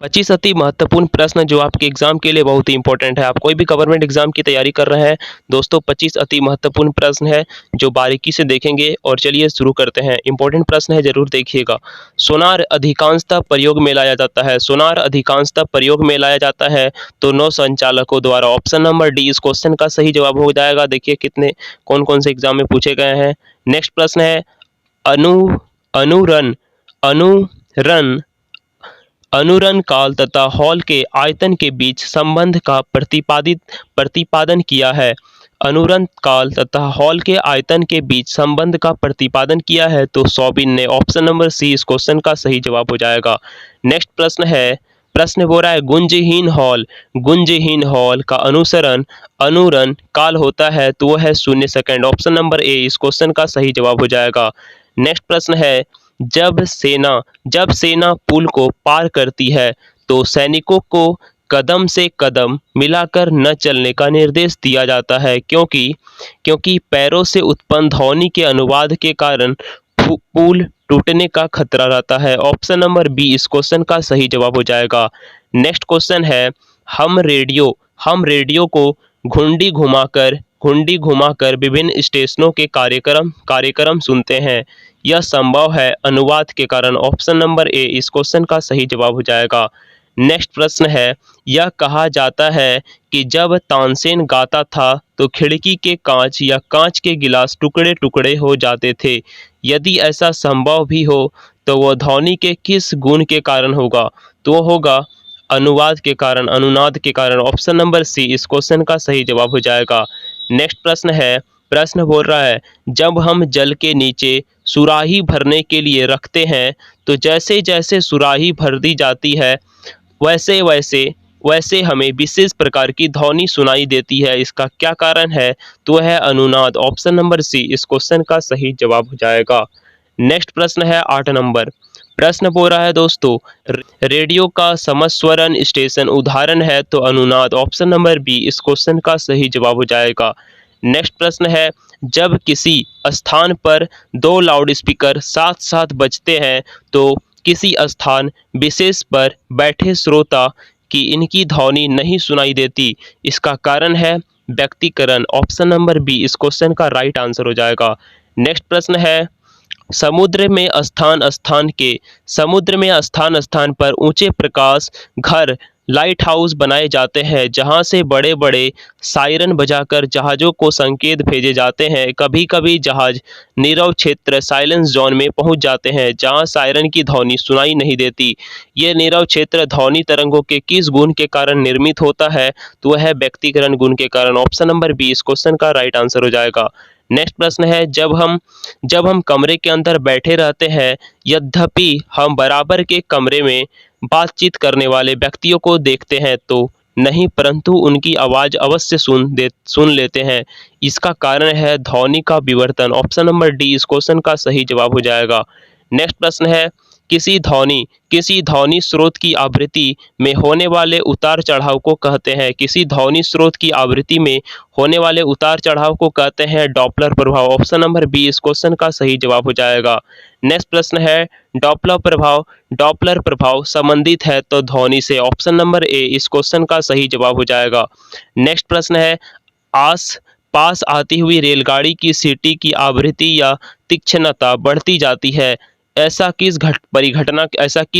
25 अति महत्वपूर्ण प्रश्न जो आपके एग्जाम के लिए बहुत ही इंपॉर्टेंट है। आप कोई भी गवर्नमेंट एग्जाम की तैयारी कर रहे हैं दोस्तों, 25 अति महत्वपूर्ण प्रश्न है जो बारीकी से देखेंगे। और चलिए शुरू करते हैं। इंपॉर्टेंट प्रश्न है, जरूर देखिएगा। सोनार अधिकांशतः प्रयोग में लाया जाता है। सोनार अधिकांशतः प्रयोग में लाया जाता है तो नौ संचालकों द्वारा। ऑप्शन नंबर डी इस क्वेश्चन का सही जवाब हो जाएगा। देखिए कितने कौन कौन से एग्जाम में पूछे गए हैं। नेक्स्ट प्रश्न है, अनु अनुरन अनुरन अनुरण काल तथा हॉल के आयतन के बीच संबंध का प्रतिपादन किया है। अनुरण काल तथा हॉल के आयतन के बीच संबंध का प्रतिपादन किया है तो सौबिन ने। ऑप्शन नंबर सी इस क्वेश्चन का सही जवाब हो जाएगा। नेक्स्ट प्रश्न है, प्रश्न बोल रहा है गुंजहीन हॉल का अनुरण काल होता है तो वह है 0 सेकंड। ऑप्शन नंबर ए इस क्वेश्चन का सही जवाब हो जाएगा। नेक्स्ट प्रश्न है, जब सेना पुल को पार करती है तो सैनिकों को कदम से कदम मिलाकर न चलने का निर्देश दिया जाता है, क्योंकि पैरों से उत्पन्न ध्वनि के अनुवाद के कारण पुल टूटने का खतरा रहता है। ऑप्शन नंबर बी इस क्वेश्चन का सही जवाब हो जाएगा। नेक्स्ट क्वेश्चन है, हम रेडियो को घुंडी घुमाकर विभिन्न स्टेशनों के कार्यक्रम सुनते हैं। यह संभव है अनुवाद के कारण। ऑप्शन नंबर ए इस क्वेश्चन का सही जवाब हो जाएगा। नेक्स्ट प्रश्न है, यह कहा जाता है कि जब तानसेन गाता था तो खिड़की के कांच या कांच के गिलास टुकड़े टुकड़े हो जाते थे। यदि ऐसा संभव भी हो तो वह ध्वनि के किस गुण के कारण होगा? तो होगा अनुवाद के कारण, अनुनाद के कारण। ऑप्शन नंबर सी इस क्वेश्चन का सही जवाब हो जाएगा। नेक्स्ट प्रश्न है, प्रश्न बोल रहा है, जब हम जल के नीचे सुराही भरने के लिए रखते हैं तो जैसे जैसे सुराही भर दी जाती है वैसे वैसे वैसे हमें विशेष प्रकार की ध्वनि सुनाई देती है। इसका क्या कारण है? तो है अनुनाद। ऑप्शन नंबर सी इस क्वेश्चन का सही जवाब हो जाएगा। नेक्स्ट प्रश्न है 8 नंबर। प्रश्न बोल रहा है दोस्तों, रेडियो का समस्वरण स्टेशन उदाहरण है तो अनुनाद। ऑप्शन नंबर बी इस क्वेश्चन का सही जवाब हो जाएगा। नेक्स्ट प्रश्न है, जब किसी स्थान पर दो लाउडस्पीकर साथ साथ बजते हैं तो किसी स्थान विशेष पर बैठे श्रोता की इनकी ध्वनि नहीं सुनाई देती। इसका कारण है व्यक्तिकरण। ऑप्शन नंबर बी इस क्वेश्चन का राइट आंसर हो जाएगा। नेक्स्ट प्रश्न है, समुद्र में स्थान स्थान पर ऊंचे प्रकाश घर लाइट हाउस बनाए जाते हैं जहां से बड़े बड़े सायरन बजाकर जहाज़ों को संकेत भेजे जाते हैं। कभी कभी जहाज नीरव क्षेत्र साइलेंस जोन में पहुंच जाते हैं जहां सायरन की ध्वनि सुनाई नहीं देती। ये नीरव क्षेत्र ध्वनि तरंगों के किस गुण के कारण निर्मित होता है? तो वह है व्यक्तिकरण गुण के कारण। ऑप्शन नंबर बी इस क्वेश्चन का राइट आंसर हो जाएगा। नेक्स्ट प्रश्न है, जब हम कमरे के अंदर बैठे रहते हैं यद्यपि हम बराबर के कमरे में बातचीत करने वाले व्यक्तियों को देखते हैं तो नहीं, परंतु उनकी आवाज़ अवश्य सुन लेते हैं। इसका कारण है ध्वनि का विवर्तन। ऑप्शन नंबर डी इस क्वेश्चन का सही जवाब हो जाएगा। नेक्स्ट प्रश्न है, किसी ध्वनि स्रोत की आवृत्ति में होने वाले उतार चढ़ाव को कहते हैं। किसी ध्वनि स्रोत की आवृत्ति में होने वाले उतार चढ़ाव को कहते हैं डॉपलर प्रभाव। ऑप्शन नंबर बी इस क्वेश्चन का सही जवाब हो जाएगा। नेक्स्ट प्रश्न है, डॉपलर प्रभाव संबंधित है तो ध्वनि से। ऑप्शन नंबर ए इस क्वेश्चन का सही जवाब हो जाएगा। नेक्स्ट प्रश्न है, आस पास आती हुई रेलगाड़ी की सीटी की आवृत्ति या तीक्ष्णता बढ़ती जाती है। ऐसा किस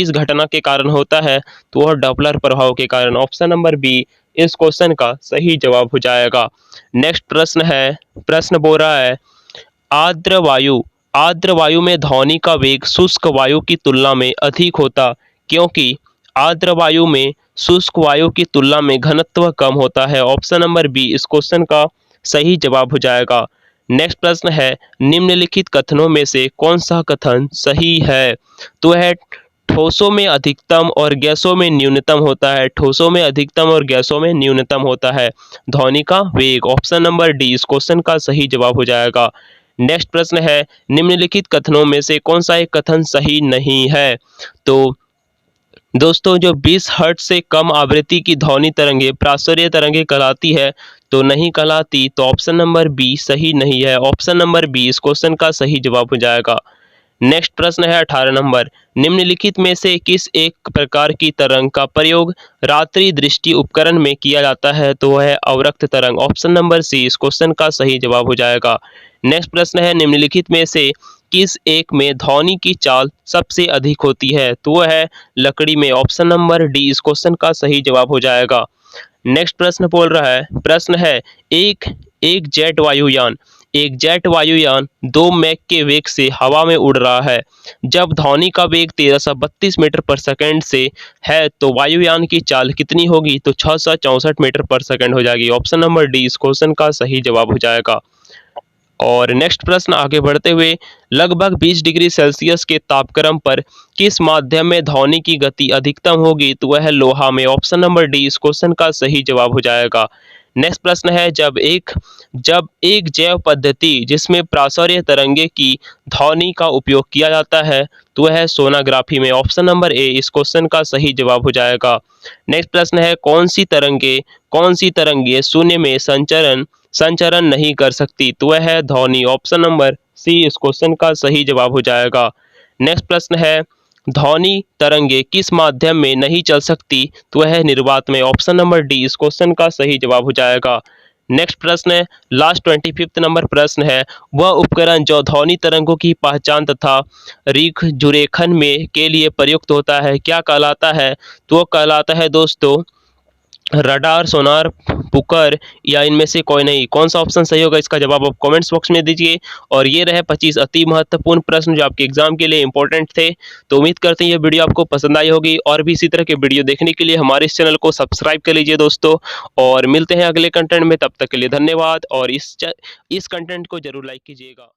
घटना के कारण होता है? तो वह डॉपलर प्रभाव के कारण। ऑप्शन नंबर बी इस क्वेश्चन का सही जवाब हो जाएगा। नेक्स्ट प्रश्न है, प्रश्न बोल रहा है, आर्द्र वायु में ध्वनि का वेग शुष्क वायु की तुलना में अधिक होता, क्योंकि आर्द्र वायु में शुष्क वायु की तुलना में घनत्व कम होता है। ऑप्शन नंबर बी इस क्वेश्चन का सही जवाब हो जाएगा। नेक्स्ट प्रश्न है, निम्नलिखित कथनों में से कौन सा कथन सही है? तो है ठोसों में अधिकतम और गैसों में न्यूनतम होता है। ठोसों में अधिकतम और गैसों में न्यूनतम होता है ध्वनि का वेग। ऑप्शन नंबर डी इस क्वेश्चन का सही जवाब हो जाएगा। नेक्स्ट प्रश्न है, निम्नलिखित कथनों में से कौन सा एक कथन सही नहीं है? तो दोस्तों, जो 20 हर्ट्ज से कम आवृत्ति की ध्वनि तरंगे प्रासुर्य तरंगे कहलाती है तो नहीं कहलाती। तो ऑप्शन नंबर बी सही नहीं है। ऑप्शन नंबर बी इस क्वेश्चन का सही जवाब हो जाएगा। नेक्स्ट प्रश्न है 18 नंबर, निम्नलिखित में से किस एक प्रकार की तरंग का प्रयोग रात्रि दृष्टि उपकरण में किया जाता है? तो वह है अवरक्त तरंग। ऑप्शन नंबर सी इस क्वेश्चन का सही जवाब हो जाएगा। नेक्स्ट प्रश्न है, निम्नलिखित में से किस एक में ध्वनि की चाल सबसे अधिक होती है? तो वह है लकड़ी में। ऑप्शन नंबर डी इस क्वेश्चन का सही जवाब हो जाएगा। नेक्स्ट प्रश्न है एक जेट वायुयान 2 मैक के वेग से हवा में उड़ रहा है। जब ध्वनि का वेग 1332 मीटर पर सेकंड से है तो वायुयान की चाल कितनी होगी? तो 664 मीटर पर सेकंड हो जाएगी। ऑप्शन नंबर डी इस क्वेश्चन का सही जवाब हो जाएगा। और नेक्स्ट प्रश्न आगे बढ़ते हुए, लगभग 20 डिग्री सेल्सियस के तापक्रम पर किस माध्यम में ध्वनि की गति अधिकतम होगी? तो वह है लोहा में। ऑप्शन नंबर डी इस क्वेश्चन का सही जवाब हो जाएगा। नेक्स्ट प्रश्न है, जब एक जैव पद्धति जिसमें प्रासर्य तरंगे की ध्वनि का उपयोग किया जाता है तो वह है सोनाग्राफी में। ऑप्शन नंबर ए इस क्वेश्चन का सही जवाब हो जाएगा। नेक्स्ट प्रश्न है, कौन सी तरंगे शून्य में संचरण नहीं कर सकती? तो वह है ध्वनि। ऑप्शन नंबर सी इस क्वेश्चन का सही जवाब हो जाएगा। नेक्स्ट प्रश्न है, ध्वनि तरंगे किस माध्यम में नहीं चल सकती? तो वह है निर्वात में। ऑप्शन नंबर डी इस क्वेश्चन का सही जवाब हो जाएगा। नेक्स्ट प्रश्न है, लास्ट 25 नंबर प्रश्न है, वह उपकरण जो ध्वनि तरंगों की पहचान तथा रेख में के लिए प्रयुक्त होता है क्या कहलाता है? तो वह कहलाता है दोस्तों रडार, सोनार, पुकर या इनमें से कोई नहीं। कौन सा ऑप्शन सही होगा इसका जवाब आप कमेंट्स बॉक्स में दीजिए। और ये रहे 25 अति महत्वपूर्ण प्रश्न जो आपके एग्जाम के लिए इंपॉर्टेंट थे। तो उम्मीद करते हैं ये वीडियो आपको पसंद आई होगी और भी इसी तरह के वीडियो देखने के लिए हमारे इस चैनल को सब्सक्राइब कर लीजिए दोस्तों। और मिलते हैं अगले कंटेंट में, तब तक के लिए धन्यवाद और इस कंटेंट को जरूर लाइक कीजिएगा।